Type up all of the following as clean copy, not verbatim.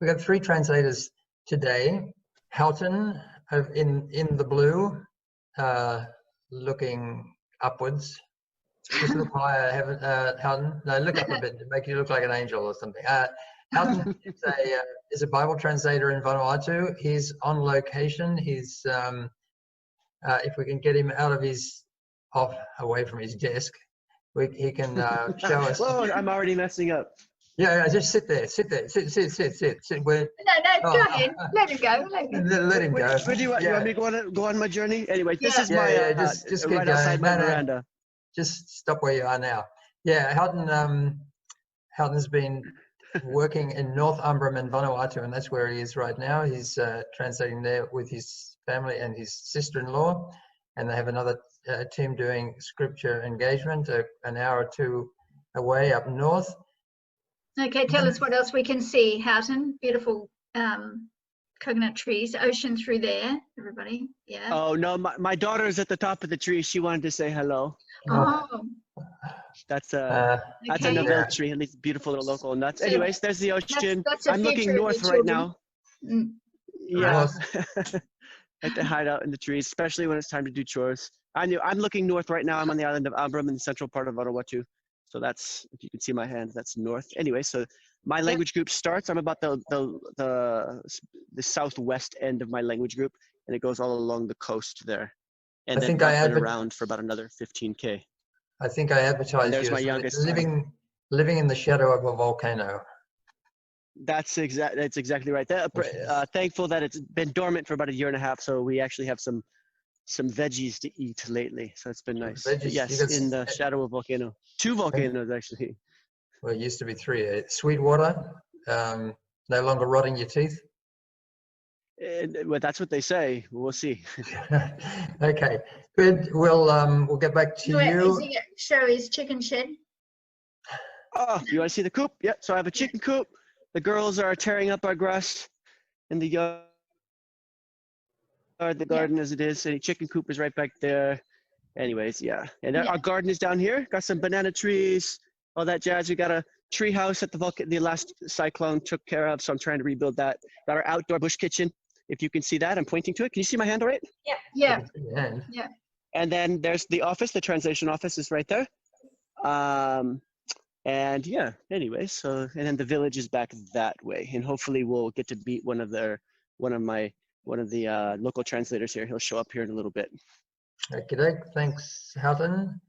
we got 3 translators today. Houghton in the blue, looking upwards. Just look higher, Houghton. No, look up a bit to make you look like an angel or something. Houghton is a Bible translator in Vanuatu. He's on location. He's if we can get him out of his away from his desk, he can show us. Whoa, I'm already messing up. Yeah, just sit there. Sit. Where, No, go ahead. Let him go. Let him go. Where do you want me to go on my journey? Anyway, this is my just keep right going. outside my veranda. Just stop where you are now. Yeah, Houghton's been working in Northumberland, Vanuatu, and that's where he is right now. He's translating there with his family and his sister-in-law, and they have another team doing scripture engagement an hour or 2 away up north. Okay, tell us what else we can see, Houghton. Beautiful coconut trees, ocean through there, everybody. Yeah. Oh no, my daughter's at the top of the tree. She wanted to say hello. Oh. That's a Neville tree, at least beautiful little local nuts. So, anyways, there's the ocean. I'm looking north right now. Yeah. Like to hide out in the trees, especially when it's time to do chores. I'm looking north right now. I'm on the island of Ambrym in the central part of Vanuatu. So that's, if you can see my hand, that's north. Anyway, so my language group starts. I'm about the southwest end of my language group, and it goes all along the coast there, and then around for about another 15K. I think I advertised you as living in the shadow of a volcano. That's exactly right. Thankful that it's been dormant for about 1.5 years, so we actually have some veggies to eat lately. So it's been nice. Yes, in the shadow of a volcano. 2 volcanoes actually. Well, it used to be 3. Sweet water, no longer rotting your teeth. Well, that's what they say. We'll see. Okay, good. We'll get back to you. Is he going to show his chicken shed? Oh, you want to see the coop? Yep. So I have a chicken coop. The girls are tearing up our grass in the yard, the garden as it is. And the chicken coop is right back there. Anyways, yeah. And our garden is down here. Got some banana trees, all that jazz. We got a tree house that the last cyclone took care of, so I'm trying to rebuild that. Got our outdoor bush kitchen. If you can see that, I'm pointing to it. Can you see my hand all right? Yeah. And then there's the office. The translation office is right there. And yeah, anyway, so, and then the village is back that way, and hopefully we'll get to meet one of the local translators here. He'll show up here in a little bit. Okay, thanks, Houghton.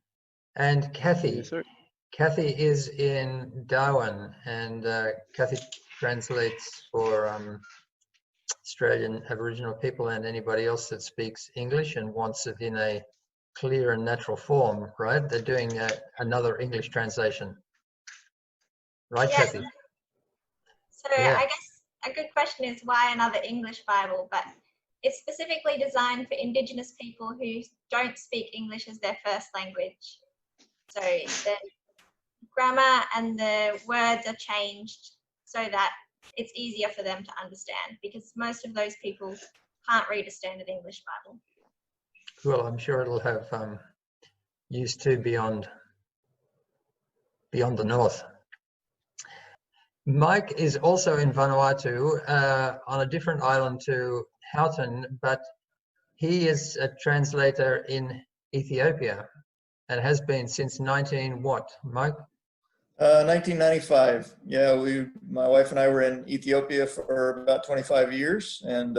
And Kathy. Yes, sir. Kathy is in Darwin, and Kathy translates for Australian Aboriginal people and anybody else that speaks English and wants it in a clear and natural form, right? They're doing another English translation. Right, yes. Kathy? So I guess a good question is why another English Bible, but it's specifically designed for Indigenous people who don't speak English as their first language. So the grammar and the words are changed so that it's easier for them to understand, because most of those people can't read a standard English Bible. Cool. I'm sure it'll have use too beyond the north. Mike is also in Vanuatu on a different island to Houghton, but he is a translator in Ethiopia and has been since Mike? 1995. Yeah, my wife and I were in Ethiopia for about 25 years, and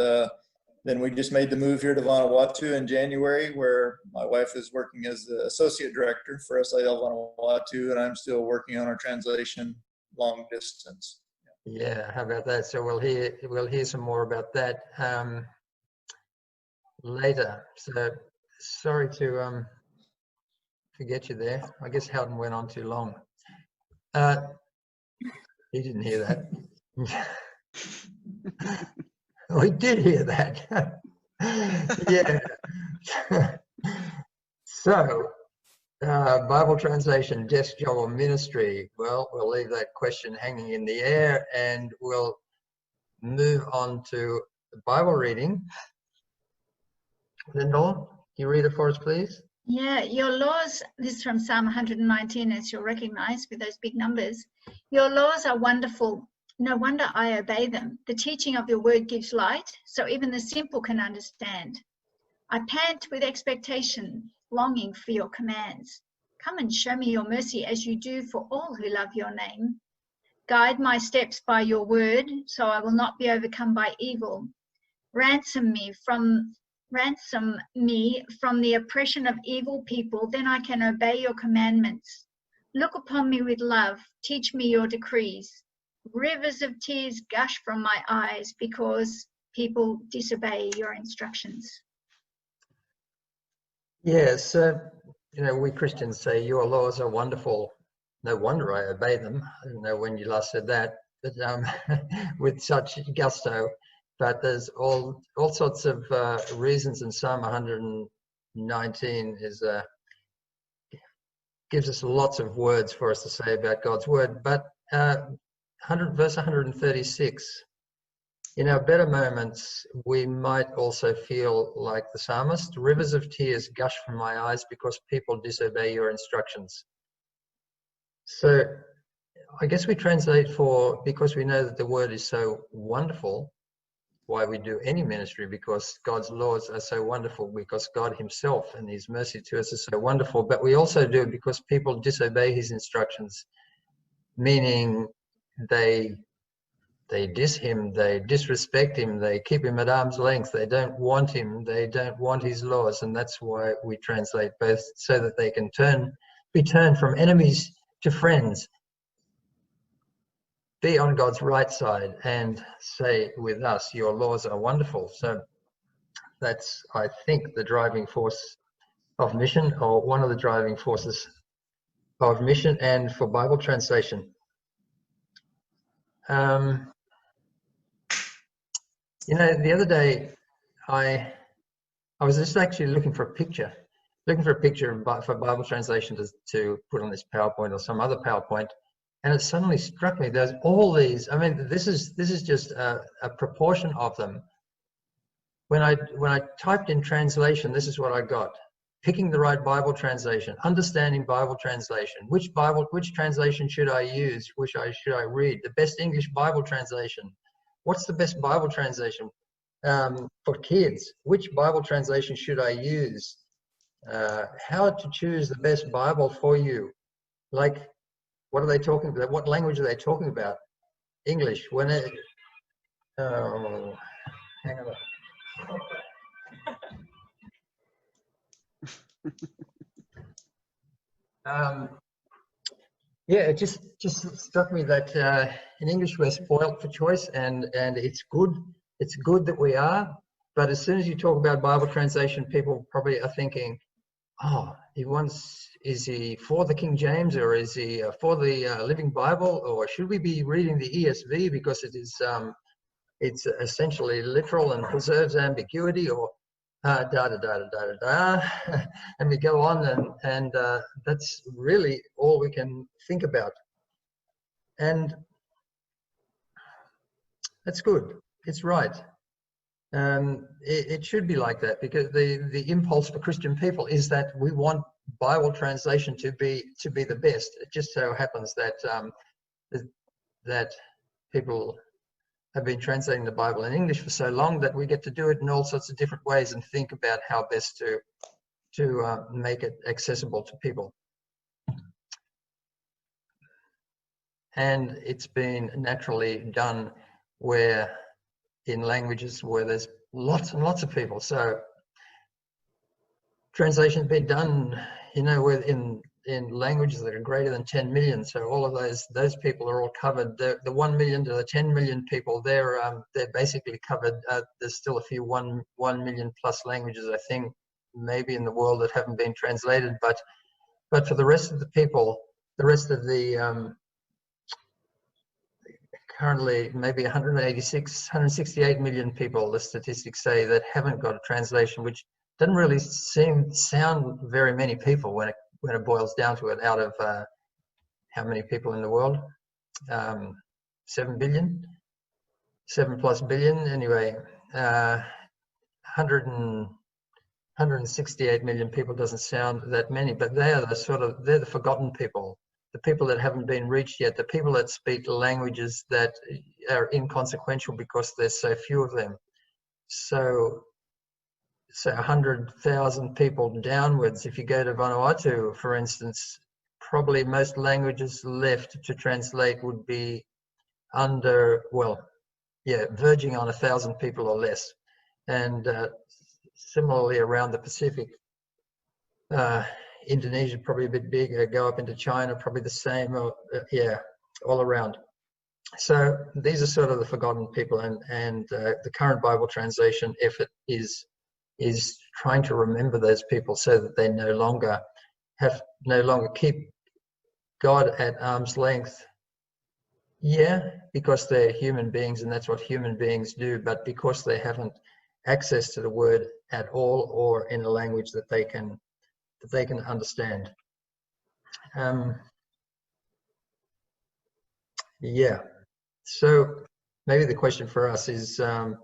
then we just made the move here to Vanuatu in January, where my wife is working as the associate director for SIL Vanuatu, and I'm still working on our translation long distance. Yeah, how about that? So we'll hear some more about that later. So sorry to forget you there. I guess Houghton went on too long. He didn't hear that. Oh, he did hear that. Yeah. So, Bible translation, desk job or ministry? Well, we'll leave that question hanging in the air and we'll move on to the Bible reading. Lyndall, can you read it for us, please? Yeah, your laws, this is from Psalm 119, as you'll recognize with those big numbers. Your laws are wonderful, No wonder I obey them. The teaching of your word gives light, so even the simple can understand. I pant with expectation, longing for your commands. Come and show me your mercy as you do for all who love your name. Guide my steps by your word, so I will not be overcome by evil. Ransom me from the oppression of evil people, then I can obey your commandments. Look upon me with love, teach me your decrees. Rivers of tears gush from my eyes because people disobey your instructions. Yes, we Christians say your laws are wonderful. No wonder I obey them. I don't know when you last said that, but with such gusto. But there's all sorts of reasons, and Psalm 119 gives us lots of words for us to say about God's word. But verse 136. In our better moments, we might also feel like the psalmist. Rivers of tears gush from my eyes because people disobey your instructions. So I guess we translate because we know that the word is so wonderful, why we do any ministry, because God's laws are so wonderful, because God himself and his mercy to us is so wonderful. But we also do it because people disobey his instructions, meaning they diss him, they disrespect him, they keep him at arm's length, they don't want him, they don't want his laws. And that's why we translate both, so that they can be turned from enemies to friends, be on God's right side, and say with us, your laws are wonderful. So that's, I think, the driving force of mission, or one of the driving forces of mission and for Bible translation. The other day, I was just actually looking for a picture for Bible translation to put on this PowerPoint or some other PowerPoint, and it suddenly struck me. There's all these. I mean, this is just a proportion of them. When I typed in translation, this is what I got: picking the right Bible translation, understanding Bible translation, which translation should I use, which should I read, the best English Bible translation. What's the best Bible translation for kids? Which Bible translation should I use? How to choose the best Bible for you? Like, what are they talking about? What language are they talking about? English. Hang on. Yeah, it just struck me that in English we're spoilt for choice, and it's good. It's good that we are. But as soon as you talk about Bible translation, people probably are thinking, "Oh, is he for the King James, or is he for the Living Bible, or should we be reading the ESV because it is it's essentially literal and preserves ambiguity, or and we go on, and that's really all we can think about. And that's good. It's right. It should be like that, because the impulse for Christian people is that we want Bible translation to be the best. It just so happens that that people have been translating the Bible in English for so long that we get to do it in all sorts of different ways and think about how best to make it accessible to people. And it's been naturally done where in languages where there's lots and lots of people. So translation's been done, in languages that are greater than 10 million. So all of those people are all covered. The 1 million to the 10 million people, they're basically covered. There's still a few 1 million plus languages, I think, maybe in the world that haven't been translated. But for the rest of the people, the rest of the currently maybe 168 million people, the statistics say, that haven't got a translation, which doesn't really sound very many people when it boils down to it, out of how many people in the world? 7 billion? 7+ billion? Anyway, 168 million people doesn't sound that many, but they're the forgotten people. the people that haven't been reached yet, the people that speak languages that are inconsequential because there's so few of them. So 100,000 people downwards, if you go to Vanuatu, for instance, probably most languages left to translate would be under, well, yeah, verging on 1,000 people or less. And similarly around the Pacific, Indonesia probably a bit bigger, go up into China, probably the same, or, yeah, all around. So these are sort of the forgotten people, and the current Bible translation effort is trying to remember those people so that they no longer keep God at arm's length. Yeah, because they're human beings and that's what human beings do, but because they haven't access to the word at all or in a language that they can understand. Yeah, so maybe the question for us is, are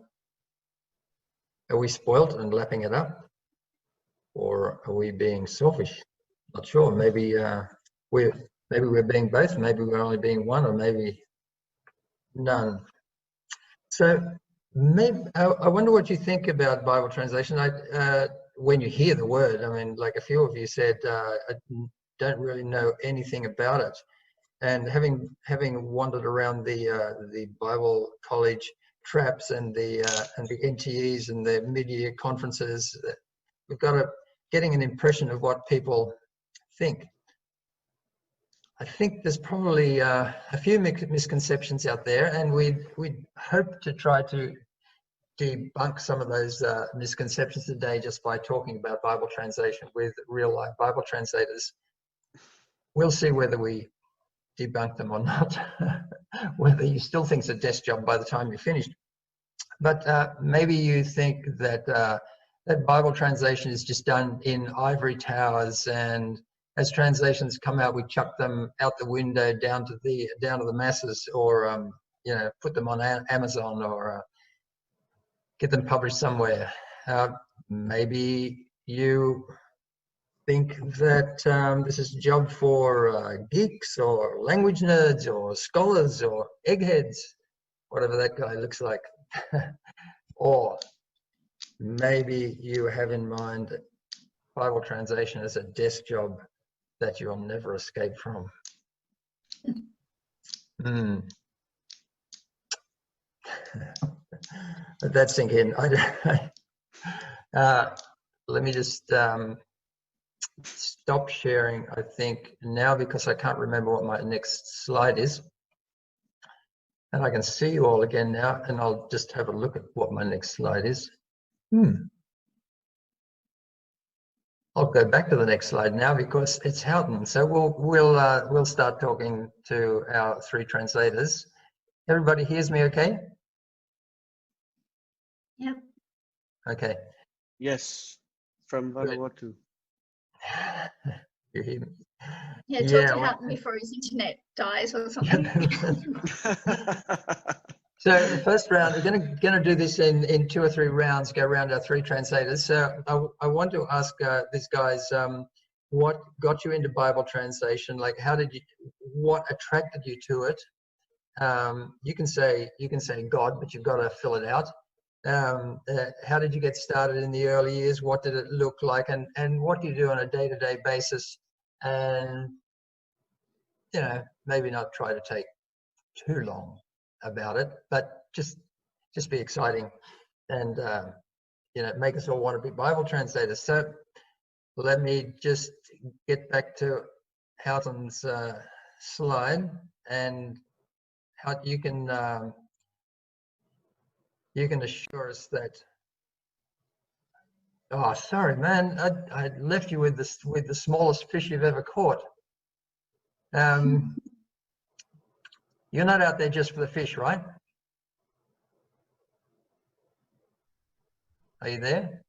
we spoilt and lapping it up, or are we being selfish? Not sure. Maybe we're being both. Maybe we're only being one, or maybe none. So maybe I wonder what you think about Bible translation. When you hear the word, I mean, like a few of you said, I don't really know anything about it. And having wandered around the Bible college traps and the NTEs and the mid-year conferences, we've got getting an impression of what people think. I think there's probably a few misconceptions out there, and we'd hope to try to debunk some of those misconceptions today just by talking about Bible translation with real life Bible translators. We'll see whether we debunk them or not, whether you still think it's a desk job by the time you're finished. But maybe you think that that Bible translation is just done in ivory towers, and as translations come out, we chuck them out the window down to the masses, or you know, put them on Amazon, or get them published somewhere. Maybe you think that this is a job for geeks or language nerds or scholars or eggheads, whatever that guy looks like. Or maybe you have in mind Bible translation as a desk job that you'll never escape from. Let that sink in. Let me just stop sharing, I think, now, because I can't remember what my next slide is. And I can see you all again now, and I'll just have a look at what my next slide is. I'll go back to the next slide now because it's Houghton. So we'll start talking to our three translators. Everybody hears me okay? Yep. Okay. Yes, from Vanuatu. You hear me? Yeah, talk to Houghton before his internet dies or something. So the first round, we're going to do this in 2 or 3 rounds, go around our 3 translators. So I want to ask these guys, what got you into Bible translation? Like, what attracted you to it? You can say God, but you've got to fill it out. How did you get started in the early years? What did it look like? And what do you do on a day-to-day basis? And, you know, maybe not try to take too long about it, but just be exciting, and you know, make us all want to be Bible translators. So let me just get back to Houghton's slide, and how you can assure us that. Oh, sorry, man, I left you with the smallest fish you've ever caught. You're not out there just for the fish, right? Are you there?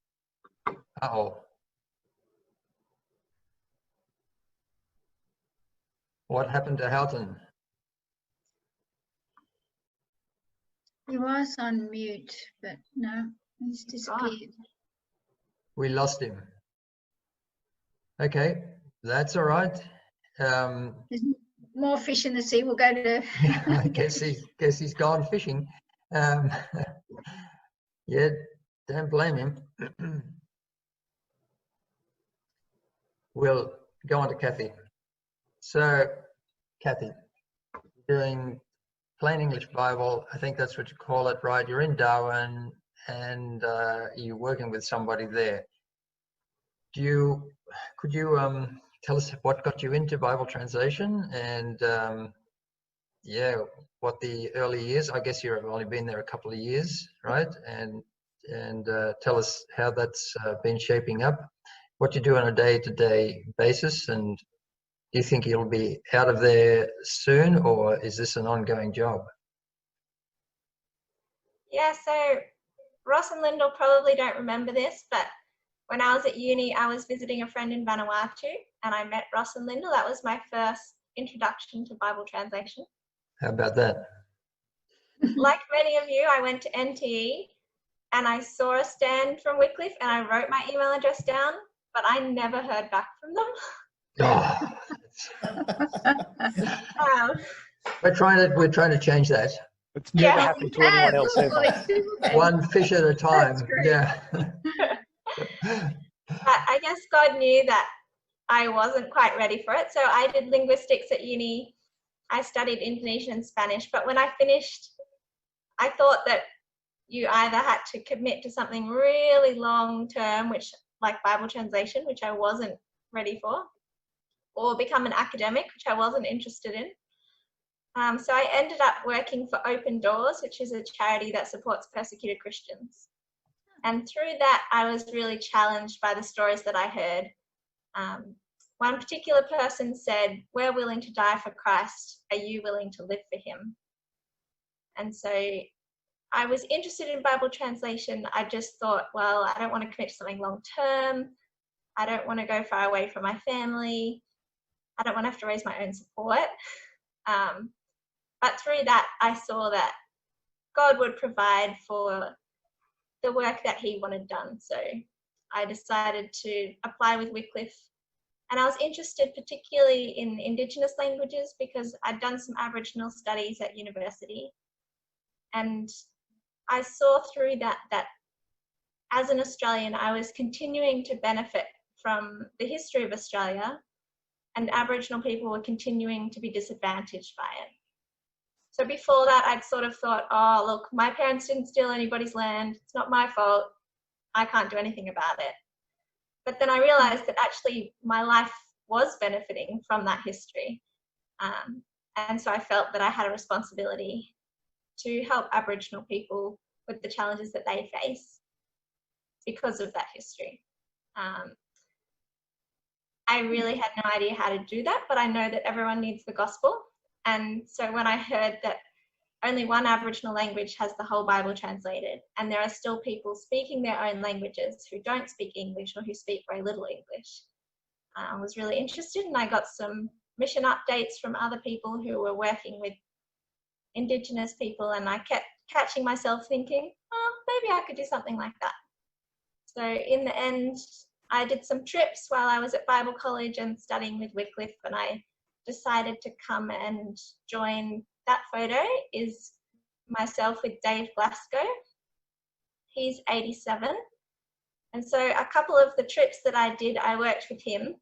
Uh-oh. What happened to Houghton? He was on mute, but no, he's disappeared. We lost him. Okay, that's all right. more fish in the sea. We'll go to. I guess he's gone fishing. Yeah, don't blame him. We'll go on to Kathy. So, Kathy, doing plain English Bible, I think that's what you call it, right? You're in Darwin and you're working with somebody there. Could you tell us what got you into Bible translation and yeah, what the early years? I guess you've only been there a couple of years, right? And tell us how that's been shaping up, what you do on a day-to-day basis, and do you think you'll be out of there soon, or is this an ongoing job? Yeah, so Ross and Lyndall probably don't remember this, but when I was at uni, I was visiting a friend in Vanuatu, and I met Ross and Lyndall. That was my first introduction to Bible translation. How about that? Like many of you, I went to NTE, and I saw a stand from Wycliffe, and I wrote my email address down, but I never heard back from them. Oh. We're trying to change that. It's never happened to anyone else ever. One fish at a time. Yeah. But I guess God knew that I wasn't quite ready for it. So I did linguistics at uni. I studied Indonesian and Spanish. But when I finished, I thought that you either had to commit to something really long term, which like Bible translation, which I wasn't ready for, or become an academic, which I wasn't interested in. So I ended up working for Open Doors, which is a charity that supports persecuted Christians. And through that, I was really challenged by the stories that I heard. One particular person said, "We're willing to die for Christ. Are you willing to live for him?" And so I was interested in Bible translation. I just thought, well, I don't want to commit to something long term. I don't want to go far away from my family. I don't want to have to raise my own support. But through that, I saw that God would provide for the work that he wanted done. So I decided to apply with Wycliffe. And I was interested particularly in Indigenous languages because I'd done some Aboriginal studies at university. And I saw through that as an Australian, I was continuing to benefit from the history of Australia, and Aboriginal people were continuing to be disadvantaged by it. So before that, I'd sort of thought, oh, look, my parents didn't steal anybody's land. It's not my fault. I can't do anything about it. But then I realized that actually my life was benefiting from that history. And so I felt that I had a responsibility to help Aboriginal people with the challenges that they face because of that history. I really had no idea how to do that, but I know that everyone needs the gospel. And so when I heard that only one Aboriginal language has the whole Bible translated, and there are still people speaking their own languages who don't speak English or who speak very little English, I was really interested, and I got some mission updates from other people who were working with Indigenous people, and I kept catching myself thinking, oh, maybe I could do something like that. So in the end, I did some trips while I was at Bible college and studying with Wycliffe, and I decided to come and join. That photo is myself with Dave Glasgow. He's 87. And so a couple of the trips that I did, I worked with him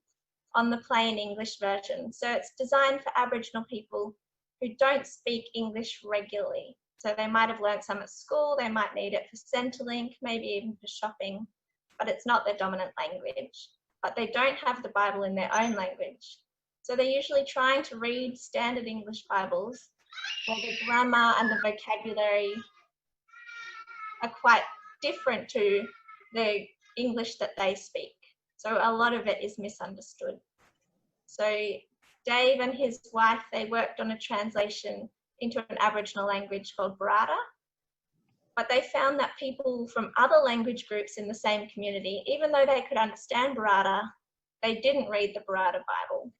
on the plain English version. So it's designed for Aboriginal people who don't speak English regularly. So they might have learned some at school, they might need it for Centrelink, maybe even for shopping, but it's not their dominant language. But they don't have the Bible in their own language. So they're usually trying to read standard English Bibles where the grammar and the vocabulary are quite different to the English that they speak. So a lot of it is misunderstood. So Dave and his wife, they worked on a translation into an Aboriginal language called Barada. But they found that people from other language groups in the same community, even though they could understand Barada, they didn't read the Barada Bible.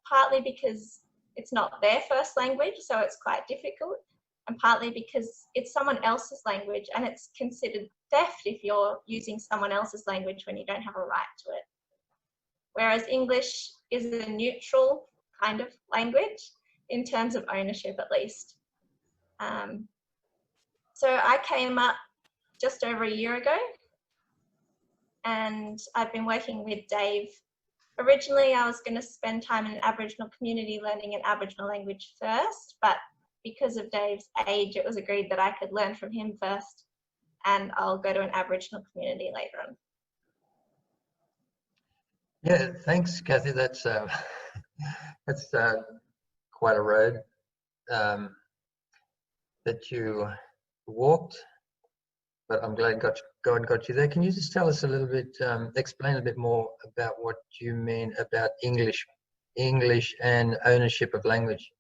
Partly because it's not their first language, so it's quite difficult, and partly because it's someone else's language and it's considered theft if you're using someone else's language when you don't have a right to it. Whereas English is a neutral kind of language, in terms of ownership at least. So I came up just over a year ago, and I've been working with Dave. Originally, I was going to spend time in an Aboriginal community learning an Aboriginal language first, but because of Dave's age, it was agreed that I could learn from him first, and I'll go to an Aboriginal community later on. Yeah, thanks, Kathy. That's quite a road that you walked, but I'm glad God got you there. Can you just tell us a little bit, explain a bit more about what you mean about English and ownership of language?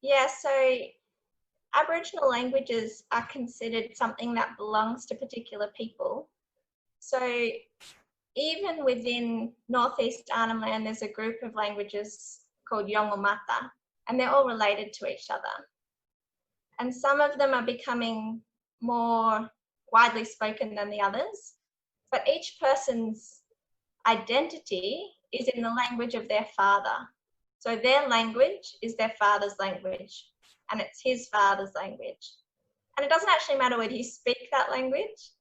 Yeah, so Aboriginal languages are considered something that belongs to particular people. So even within Northeast Arnhem Land, there's a group of languages called Yongomata, and they're all related to each other. And some of them are becoming more widely spoken than the others, but each person's identity is in the language of their father. So their language is their father's language, and it's his father's language. And it doesn't actually matter whether you speak that language,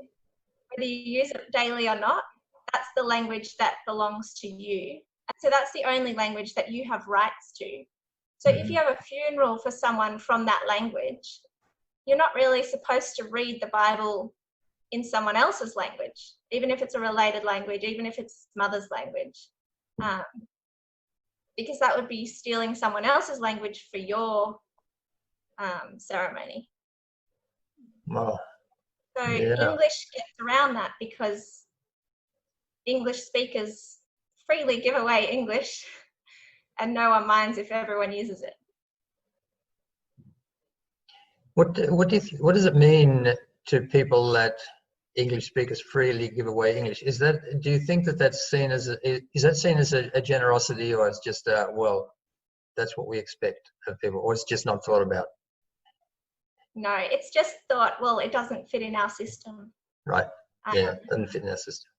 whether you use it daily or not, that's the language that belongs to you. And so that's the only language that you have rights to. So if you have a funeral for someone from that language, you're not really supposed to read the Bible in someone else's language, even if it's a related language, even if it's mother's language, because that would be stealing someone else's language for your ceremony. Wow. So Yeah. English gets around that because English speakers freely give away English and no one minds if everyone uses it. What does it mean to people that English speakers freely give away English? Do you think that that's seen as a generosity, or it's just well, that's what we expect of people, or it's just not thought about? No, it's just thought, well, it doesn't fit in our system. Right. Yeah, it doesn't fit in our system.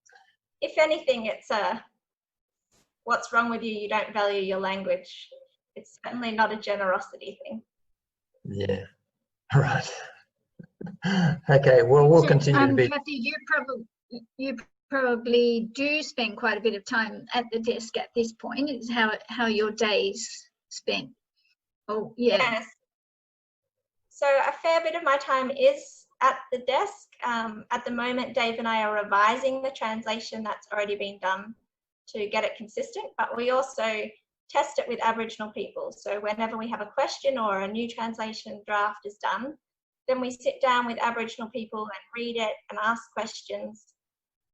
If anything, it's what's wrong with you? You don't value your language. It's certainly not a generosity thing. Yeah. Right. Okay. Well, we'll continue to be. Kathy, you probably do spend quite a bit of time at the desk at this point. Is how your days spent. Oh, yeah. Yes. So a fair bit of my time is at the desk. At the moment, Dave and I are revising the translation that's already been done to get it consistent, but we also test it with Aboriginal people. So whenever we have a question or a new translation draft is done, then we sit down with Aboriginal people and read it and ask questions,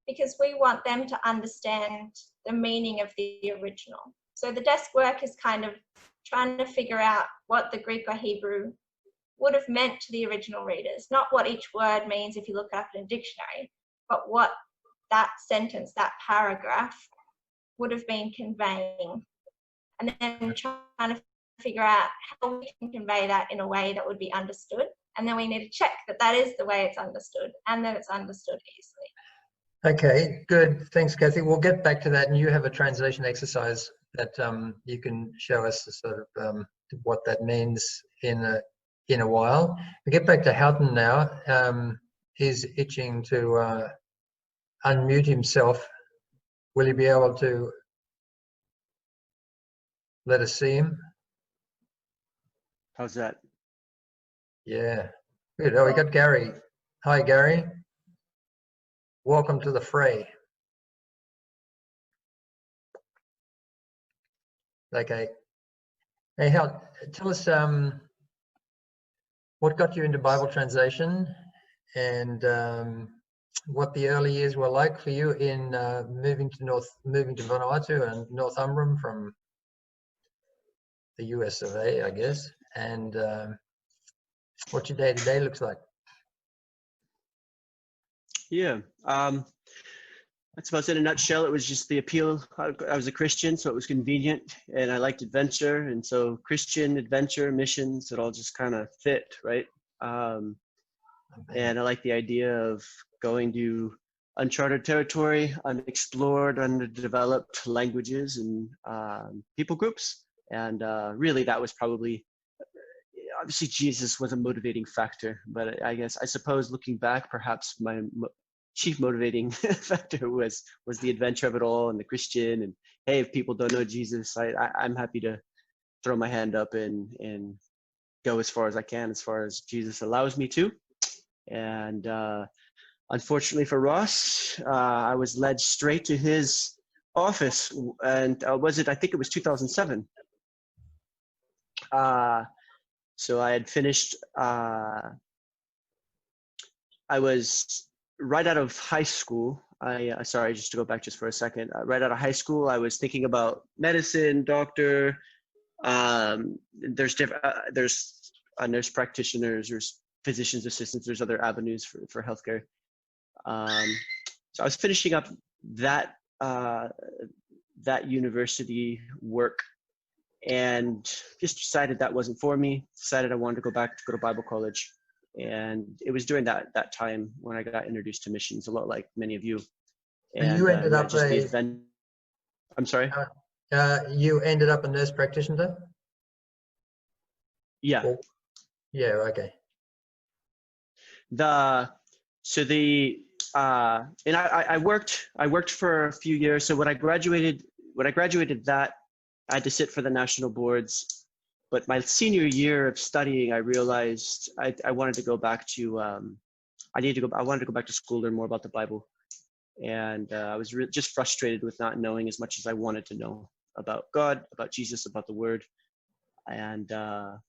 because we want them to understand the meaning of the original. So the desk work is kind of trying to figure out what the Greek or Hebrew would have meant to the original readers, not what each word means if you look it up in a dictionary, but what that sentence, that paragraph would have been conveying. And then trying to figure out how we can convey that in a way that would be understood. And then we need to check that that is the way it's understood and that it's understood easily. Okay, good. Thanks, Kathy. We'll get back to that. And you have a translation exercise that you can show us sort of what that means in a while. We get back to Houghton now. He's itching to unmute himself. Will he be able to let us see him? How's that? Yeah, good. Oh, we got Gary. Hi, Gary. Welcome to the fray. Okay. Hey, tell us what got you into Bible translation, and what the early years were like for you in moving to Vanuatu and Northumberland from the US of A, I guess, and what your day-to-day looks like. Yeah, I suppose in a nutshell, it was just the appeal. I was a Christian, so it was convenient, and I liked adventure, and so Christian, adventure, missions, it all just kind of fit, right? And I like the idea of going to uncharted territory, unexplored, underdeveloped languages and people groups. And really that was probably, obviously Jesus was a motivating factor, but I suppose looking back, perhaps my chief motivating factor was the adventure of it all and the Christian. And hey, if people don't know Jesus, I'm happy to throw my hand up and go as far as I can, as far as Jesus allows me to. And unfortunately for Ross, I was led straight to his office, and I think it was 2007. So I had finished, I was right out of high school. Sorry, just to go back just for a second. Right out of high school, I was thinking about medicine, doctor. There's nurse practitioners, there's physician's assistants, there's other avenues for healthcare. So I was finishing up that university work and just decided that wasn't for me. Decided I wanted to go to Bible college. And it was during that time when I got introduced to missions, a lot like many of you. And you ended up I'm sorry? You ended up a nurse practitioner? Yeah. Or, yeah, okay. And I worked for a few years. So when I graduated that, I had to sit for the national boards. But my senior year of studying, I realized I wanted to go back to I wanted to go back to school, learn more about the Bible. And I was just frustrated with not knowing as much as I wanted to know about God, about Jesus, about the Word. And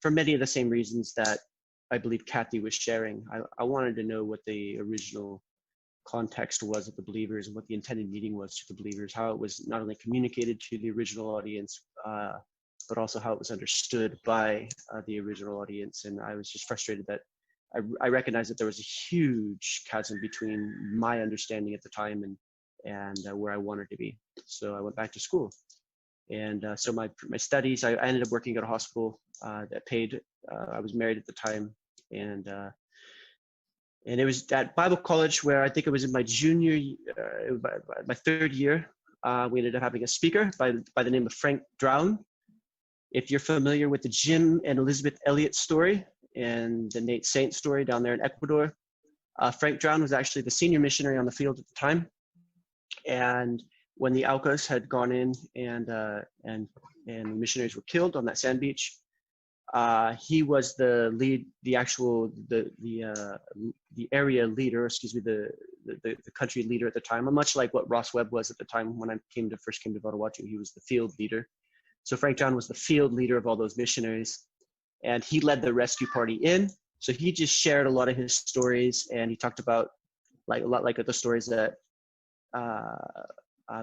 for many of the same reasons that I believe Kathy was sharing, I wanted to know what the original context was of the believers and what the intended meaning was to the believers, how it was not only communicated to the original audience, but also how it was understood by the original audience. And I was just frustrated that I recognized that there was a huge chasm between my understanding at the time and where I wanted to be. So I went back to school. And so my studies, I ended up working at a hospital that paid. I was married at the time, and it was at Bible college where I think it was in my my third year. We ended up having a speaker by the name of Frank Drown. If you're familiar with the Jim and Elizabeth Elliott story and the Nate Saint story down there in Ecuador, Frank Drown was actually the senior missionary on the field at the time. And when the Aucas had gone in and missionaries were killed on that sand beach, he was the lead, the area leader, the country leader at the time, much like what Ross Webb was at the time when I first came to Vanuatu. He was the field leader. So Frank John was the field leader of all those missionaries, and he led the rescue party in. So he just shared a lot of his stories, and he talked about a lot like the stories that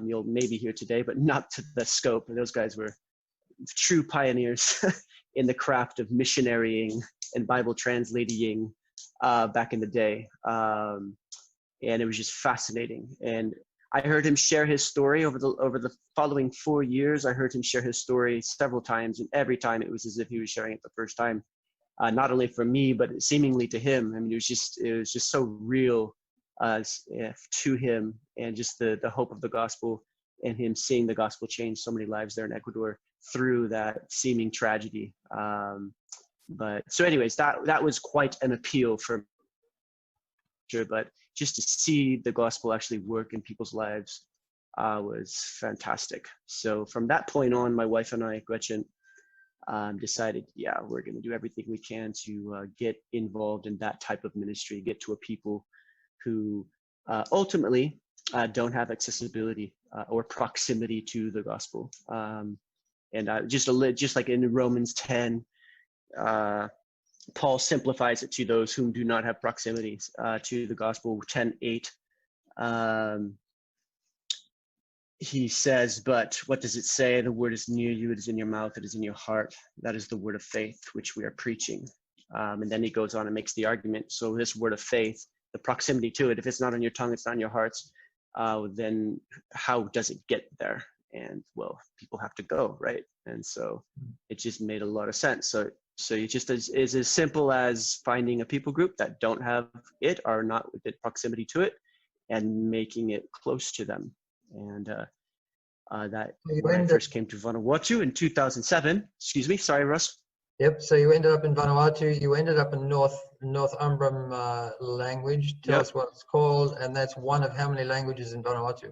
you'll maybe hear today, but not to the scope. And those guys were true pioneers in the craft of missionarying and Bible translating back in the day. And it was just fascinating. And I heard him share his story over the following 4 years. I heard him share his story several times, and every time it was as if he was sharing it the first time, not only for me, but seemingly to him. I mean, it was just so real to him, and just the hope of the gospel, and him seeing the gospel change so many lives there in Ecuador through that seeming tragedy. But so anyways, that was quite an appeal for sure, but just to see the gospel actually work in people's lives was fantastic. So from that point on, my wife and I, Gretchen, decided, yeah, we're going to do everything we can to get involved in that type of ministry, get to a people who ultimately don't have accessibility or proximity to the gospel. And just like in Romans 10, Paul simplifies it to those whom do not have proximity to the gospel. 10:8, he says, but what does it say? The word is near you, it is in your mouth, it is in your heart. That is the word of faith which we are preaching. And then he goes on and makes the argument. So this word of faith, the proximity to it, if it's not on your tongue, it's not in your hearts, then how does it get there? And well, people have to go, right? And so it just made a lot of sense. So it just is as simple as finding a people group that don't have it or not with the proximity to it, and making it close to them. And that when I first came to Vanuatu in 2007. Excuse me, sorry, Russ. Yep. So you ended up in Vanuatu. You ended up in Northumbrian language. Tell us what it's called, and that's one of how many languages in Vanuatu?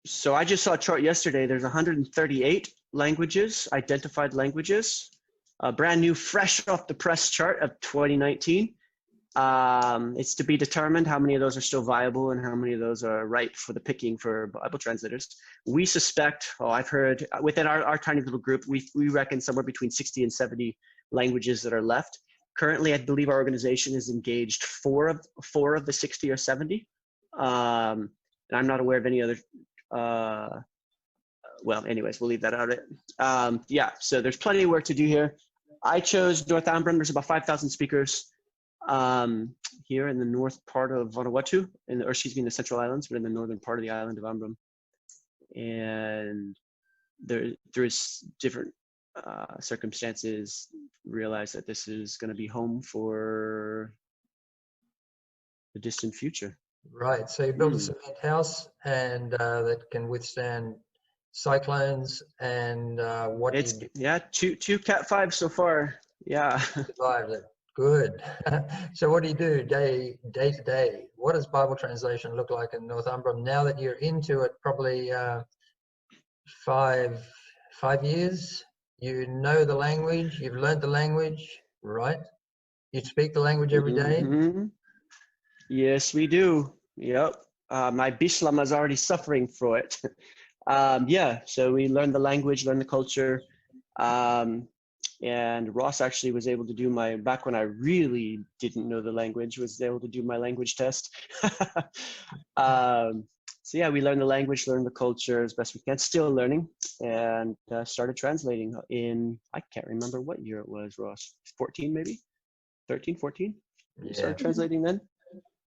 So I just saw a chart yesterday. There's 138 languages, identified languages, brand new, fresh off the press chart of 2019. It's to be determined how many of those are still viable and how many of those are ripe for the picking for Bible translators. We suspect, I've heard within our tiny little group, we reckon somewhere between 60 and 70 languages that are left. Currently, I believe our organization has engaged four of the 60 or 70. And I'm not aware of any other, well, anyways, we'll leave that out. Yeah, so there's plenty of work to do here. I chose Northumbrian. There's about 5,000 speakers here in the north part of Vanuatu, in the Central Islands, but in the northern part of the island of Ambrym. And there's different circumstances. Realize that this is going to be home for the distant future. Right. So you built a cement house, and that can withstand cyclones. And what it's, do you do? Yeah, two Cat 5 so far. Yeah. Survived it. Good. So what do you do day to day? What does Bible translation look like in Northumbrian now that you're into it? Probably 5 years. You know the language. You've learned the language, right? You speak the language every day. Yes, we do. Yep. My Bishlam is already suffering for it. Yeah. So we learn the language, learn the culture. And Ross actually was able to do back when I really didn't know the language, was able to do my language test. So yeah, we learned the language, learned the culture as best we can, still learning, and started translating in, I can't remember what year it was, Ross, 14 maybe? 13, 14? Yeah. We started translating then.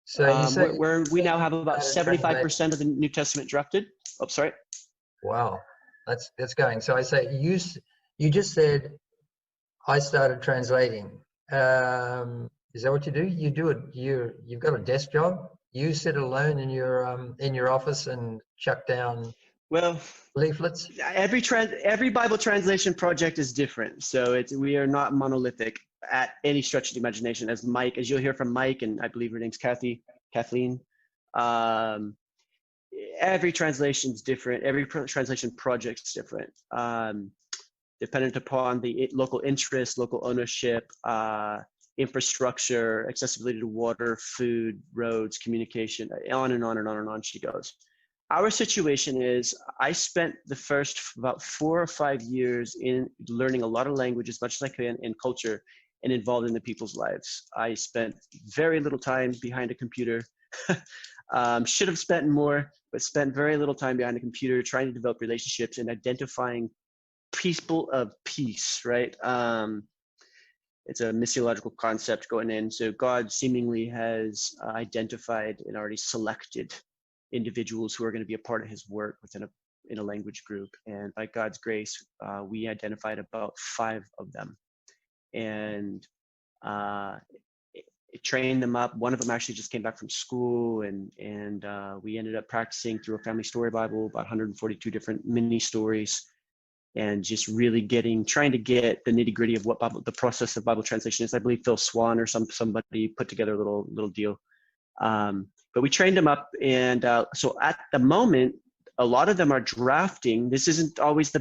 So you say we now have about 75% of the New Testament drafted. Oh, sorry. Wow, that's going. So I say you just said I started translating. Is that what you do? You do it. You've got a desk job. You sit alone in your office and chuck down leaflets. Every Bible translation project is different. So we are not monolithic at any stretch of the imagination. As you'll hear from Mike, and I believe her name's Kathleen. Every translation is different. Every translation project is different. Dependent upon the local interest, local ownership, infrastructure, accessibility to water, food, roads, communication, on and on and on and on she goes. Our situation is I spent the first about 4 or 5 years in learning a lot of language, as much as I can, and culture, and involved in the people's lives. I spent very little time behind a computer. Should have spent more, but spent very little time behind a computer trying to develop relationships and identifying people of peace, right? It's a missiological concept going in. So God seemingly has identified and already selected individuals who are going to be a part of his work in a language group. And by God's grace, we identified about 5 of them. And it trained them up. One of them actually just came back from school, and we ended up practicing through a family story Bible, about 142 different mini stories, and just really trying to get the nitty gritty of what the process of Bible translation is. I believe Phil Swan or somebody put together a little deal. But we trained them up, and so at the moment, a lot of them are drafting. This isn't always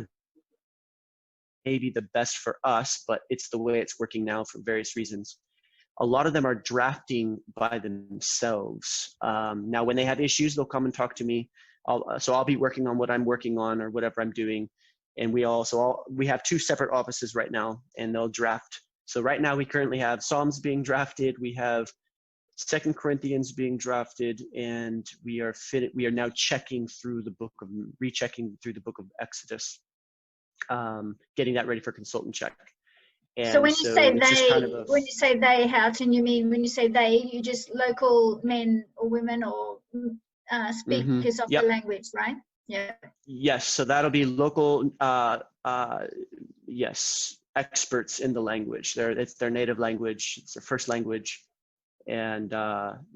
maybe the best for us, but it's the way it's working now for various reasons. A lot of them are drafting by themselves. Now, when they have issues, they'll come and talk to me. I'll be working on what I'm working on or whatever I'm doing. And we have 2 separate offices right now, and they'll draft. So right now we currently have Psalms being drafted. We have 2 Corinthians being drafted, and we are now rechecking through the book of Exodus, getting that ready for consultant check. And so when you say they, Houghton, you mean when you say they, you just local men or women or speakers of the language, right? Yeah. Yes, so that'll be local, experts in the language. It's their native language, it's their first language, and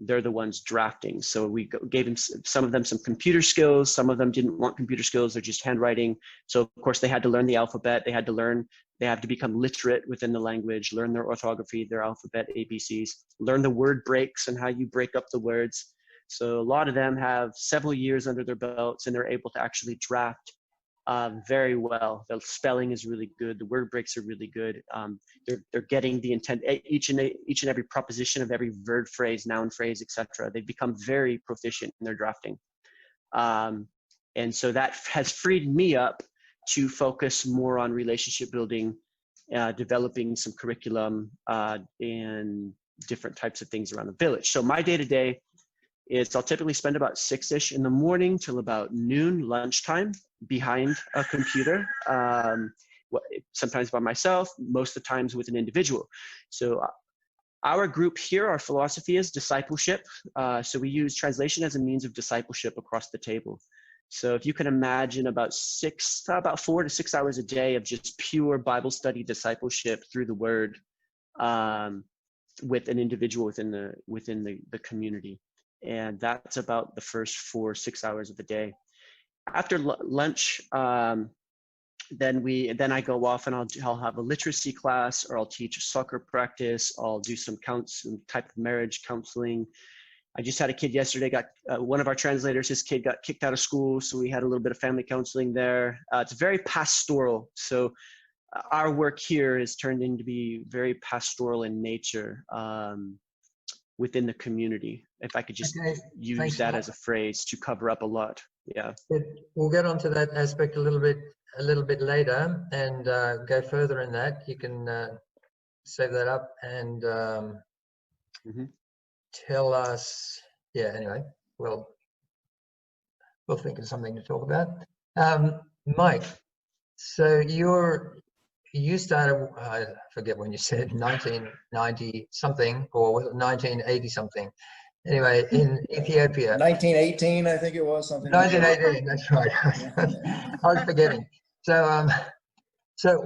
they're the ones drafting. So we gave them, some of them some computer skills, some of them didn't want computer skills, they're just handwriting. So of course they had to learn the alphabet, they had to become literate within the language, learn their orthography, their alphabet, ABCs, learn the word breaks and how you break up the words. So a lot of them have several years under their belts and they're able to actually draft very well. The spelling is really good. The word breaks are really good. They're getting the intent, each and every proposition of every verb phrase, noun phrase, etc. They've become very proficient in their drafting. And so that has freed me up to focus more on relationship building, developing some curriculum, and different types of things around the village. So my day-to-day is I'll typically spend about 6-ish in the morning till about noon, lunchtime, behind a computer, sometimes by myself, most of the times with an individual. So our group here, our philosophy is discipleship. So we use translation as a means of discipleship across the table. So if you can imagine about 4 to 6 hours a day of just pure Bible study discipleship through the word, with an individual within the community. And that's about the first 4 or 6 hours of the day. After lunch, then I go off and I'll have a literacy class, or I'll teach a soccer practice. I'll do some type of marriage counseling. I just had a kid yesterday, one of our translators, his kid got kicked out of school. So we had a little bit of family counseling there. It's very pastoral. So our work here is turned into be very pastoral in nature, within the community, if I could just use that as a phrase to cover up a lot. Yeah. We'll get onto that aspect a little bit later and go further in that. You can save that up and tell us. Yeah. Anyway, we'll think of something to talk about. Mike, so you started, I forget when you said, 1990 something, or was it 1980 something? Anyway, in Ethiopia. 1918, I think it was, something. 1918, that's right. I was forgetting. So, so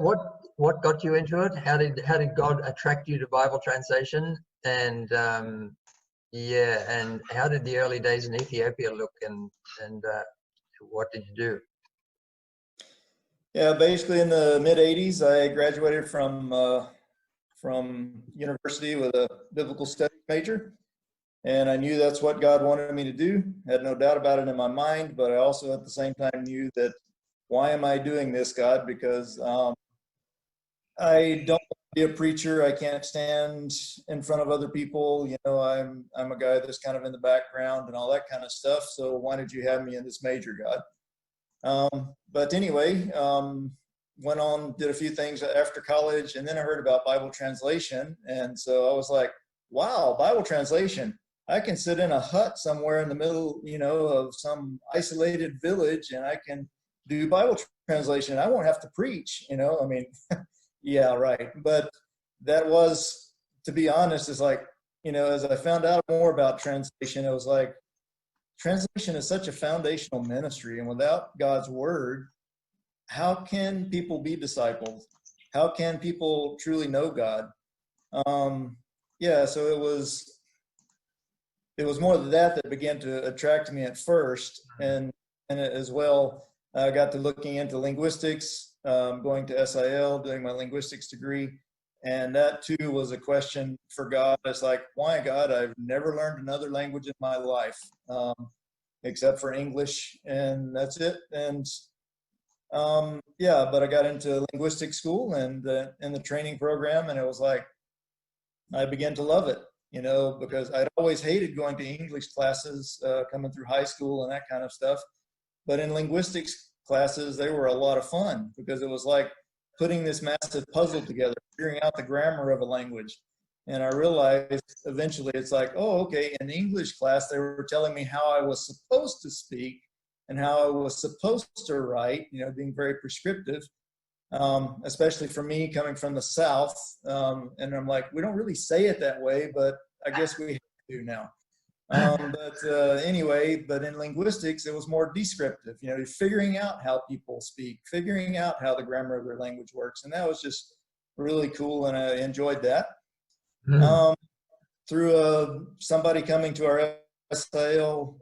what got you into it? How did God attract you to Bible translation? And and how did the early days in Ethiopia look? And what did you do? Yeah, basically in the mid 80s, I graduated from university with a biblical studies major. And I knew that's what God wanted me to do. Had no doubt about it in my mind, but I also at the same time knew that, why am I doing this, God? Because I don't want to be a preacher. I can't stand in front of other people. You know, I'm a guy that's kind of in the background and all that kind of stuff. So why did you have me in this major, God? But anyway, went on, did a few things after college, and then I heard about Bible translation. And so I was like, wow, Bible translation. I can sit in a hut somewhere in the middle, you know, of some isolated village, and I can do Bible translation. I won't have to preach, you know, I mean, yeah, right. But that was, to be honest, is like, you know, as I found out more about translation, it was like, translation is such a foundational ministry, and without God's word, how can people be discipled? How can people truly know God? Yeah, so it was more that began to attract me at first, and as well, I got to looking into linguistics, going to SIL, doing my linguistics degree, and that too was a question for God. It's like, why, God? I've never learned another language in my life, except for English, and that's it. And yeah, but I got into linguistic school and in the training program, and it was like, I began to love it, you know, because I'd always hated going to English classes, coming through high school and that kind of stuff. But in linguistics classes, they were a lot of fun, because it was like putting this massive puzzle together, figuring out the grammar of a language. And I realized eventually it's like, oh, okay, in English class, they were telling me how I was supposed to speak and how I was supposed to write, you know, being very prescriptive, especially for me coming from the South. And I'm like, we don't really say it that way, but I guess we do now. Anyway, but in linguistics, it was more descriptive, you know, figuring out how people speak, figuring out how the grammar of their language works. And that was just really cool, and I enjoyed that. through somebody coming to our SIL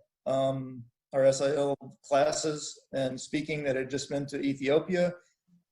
classes and speaking that had just been to Ethiopia.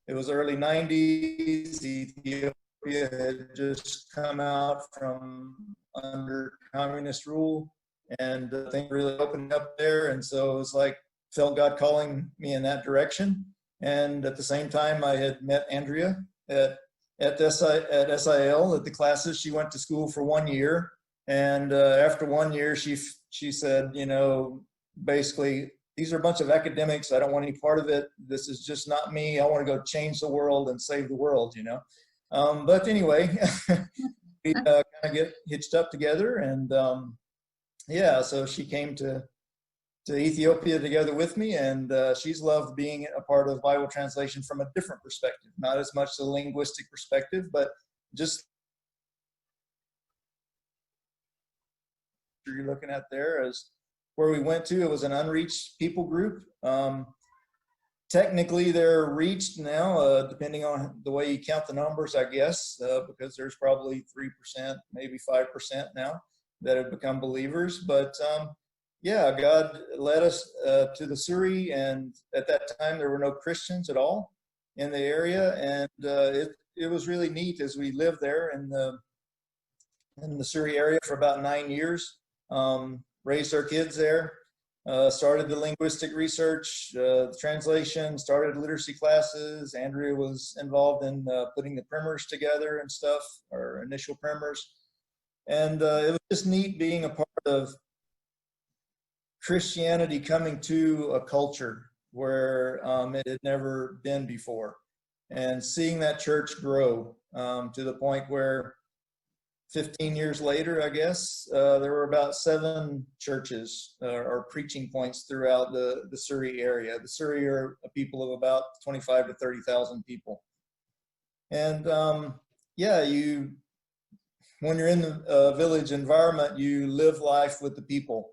It was early 90s. Ethiopia had just come out from under communist rule, and things really opened up there. And so it was like, felt God calling me in that direction. And at the same time, I had met Andrea at SIL at the classes. She went to school for 1 year. And after 1 year, she said, you know, basically, these are a bunch of academics. I don't want any part of it. This is just not me. I want to go change the world and save the world, you know. But anyway, we kind of get hitched up together. And yeah, so she came to Ethiopia together with me. And she's loved being a part of Bible translation from a different perspective, not as much the linguistic perspective, but just you're looking at there as where we went to. It was an unreached people group. Technically, they're reached now, depending on the way you count the numbers, I guess, because there's probably 3%, maybe 5% now that have become believers. But yeah, God led us to the Suri, and at that time there were no Christians at all in the area, and it was really neat as we lived there in the Suri area for about 9 years. Raised our kids there, started the linguistic research, the translation, started literacy classes. Andrea was involved in putting the primers together and stuff, our initial primers. And it was just neat being a part of Christianity coming to a culture where it had never been before, and seeing that church grow to the point where 15 years later, I guess, there were about 7 churches or preaching points throughout the Suri area. The Suri are a people of about 25 to 30,000 people. And yeah, when you're in the village environment, you live life with the people.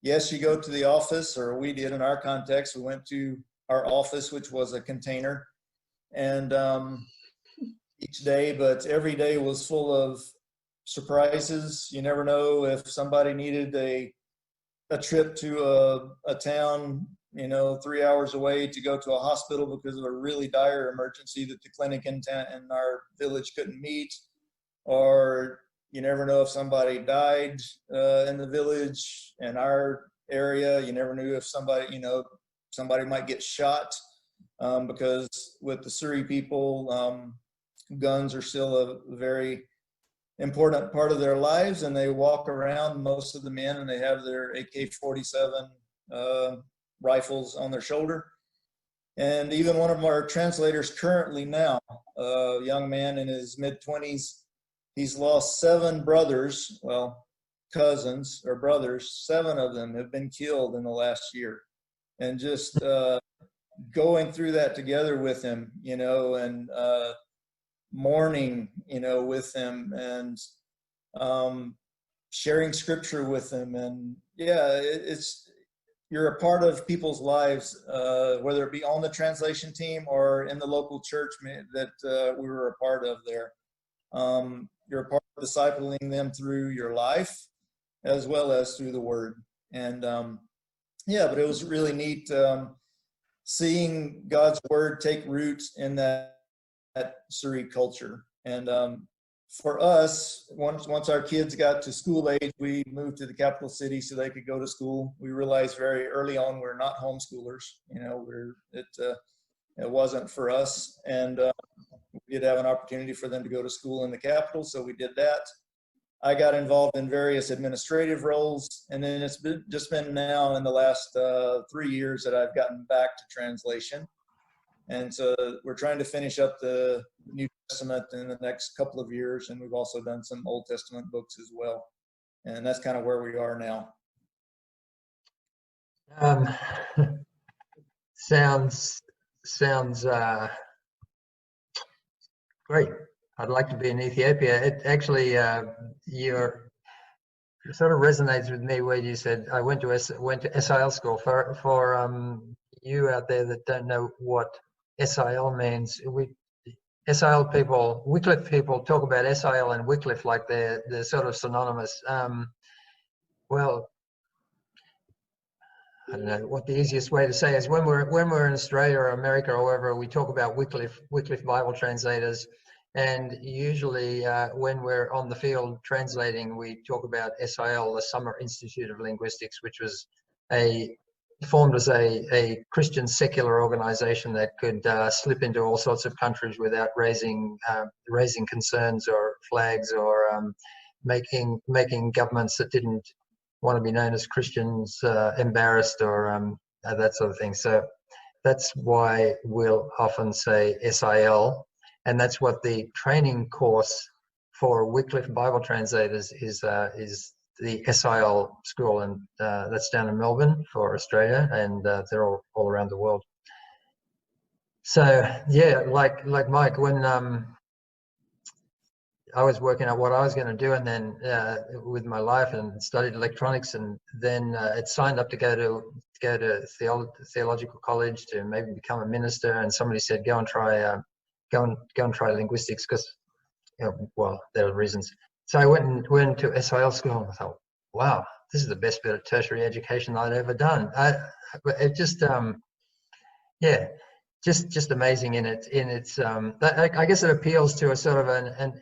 Yes, you go to the office, or we did in our context. We went to our office, which was a container, and each day, but every day was full of surprises. You never know if somebody needed a trip to a town, you know, 3 hours away to go to a hospital because of a really dire emergency that the clinic in our village couldn't meet. Or you never know if somebody died in the village in our area. You never knew if somebody might get shot because with the Suri people, guns are still a very important part of their lives, and they walk around, most of the men, and they have their AK-47 rifles on their shoulder. And even one of our translators currently now, a young man in his mid-20s, he's lost 7 brothers, well, cousins or brothers. 7 of them have been killed in the last year. And just going through that together with him, you know, and mourning, you know, with them, and sharing scripture with them. And yeah, you're a part of people's lives, whether it be on the translation team or in the local church that we were a part of there. You're a part of discipling them through your life as well as through the word. And yeah, but it was really neat seeing God's word take root in that Suri culture. And for us, once our kids got to school age, we moved to the capital city so they could go to school. We realized very early on we're not homeschoolers. You know, it wasn't for us. And we did have an opportunity for them to go to school in the capital, so we did that. I got involved in various administrative roles, and then it's just been now in the last 3 years that I've gotten back to translation. And so we're trying to finish up the New Testament in the next couple of years, and we've also done some Old Testament books as well. And that's kind of where we are now. Sounds great. I'd like to be in Ethiopia. It actually, it sort of resonates with me where you said I went to SIL school. For you out there that don't know what SIL means, SIL people, Wycliffe people talk about SIL and Wycliffe like they're sort of synonymous. Well, I don't know what the easiest way to say is. When we're in Australia or America or wherever, we talk about Wycliffe Bible translators, and usually when we're on the field translating, we talk about SIL, the Summer Institute of Linguistics, which was formed as a Christian secular organization that could slip into all sorts of countries without raising concerns or flags or making governments that didn't want to be known as Christians embarrassed or that sort of thing. So that's why we'll often say SIL, and that's what the training course for Wycliffe Bible translators is the SIL school, and that's down in Melbourne for Australia, and they're all around the world. So yeah, like Mike, when I was working out what I was going to do, and then with my life, and studied electronics, and then it signed up to go to theological college to maybe become a minister. And somebody said, go and try linguistics, because well, there are reasons. So I went to SIL school, and I thought, wow, this is the best bit of tertiary education I'd ever done. It just yeah. Just amazing in its I guess it appeals to a sort of an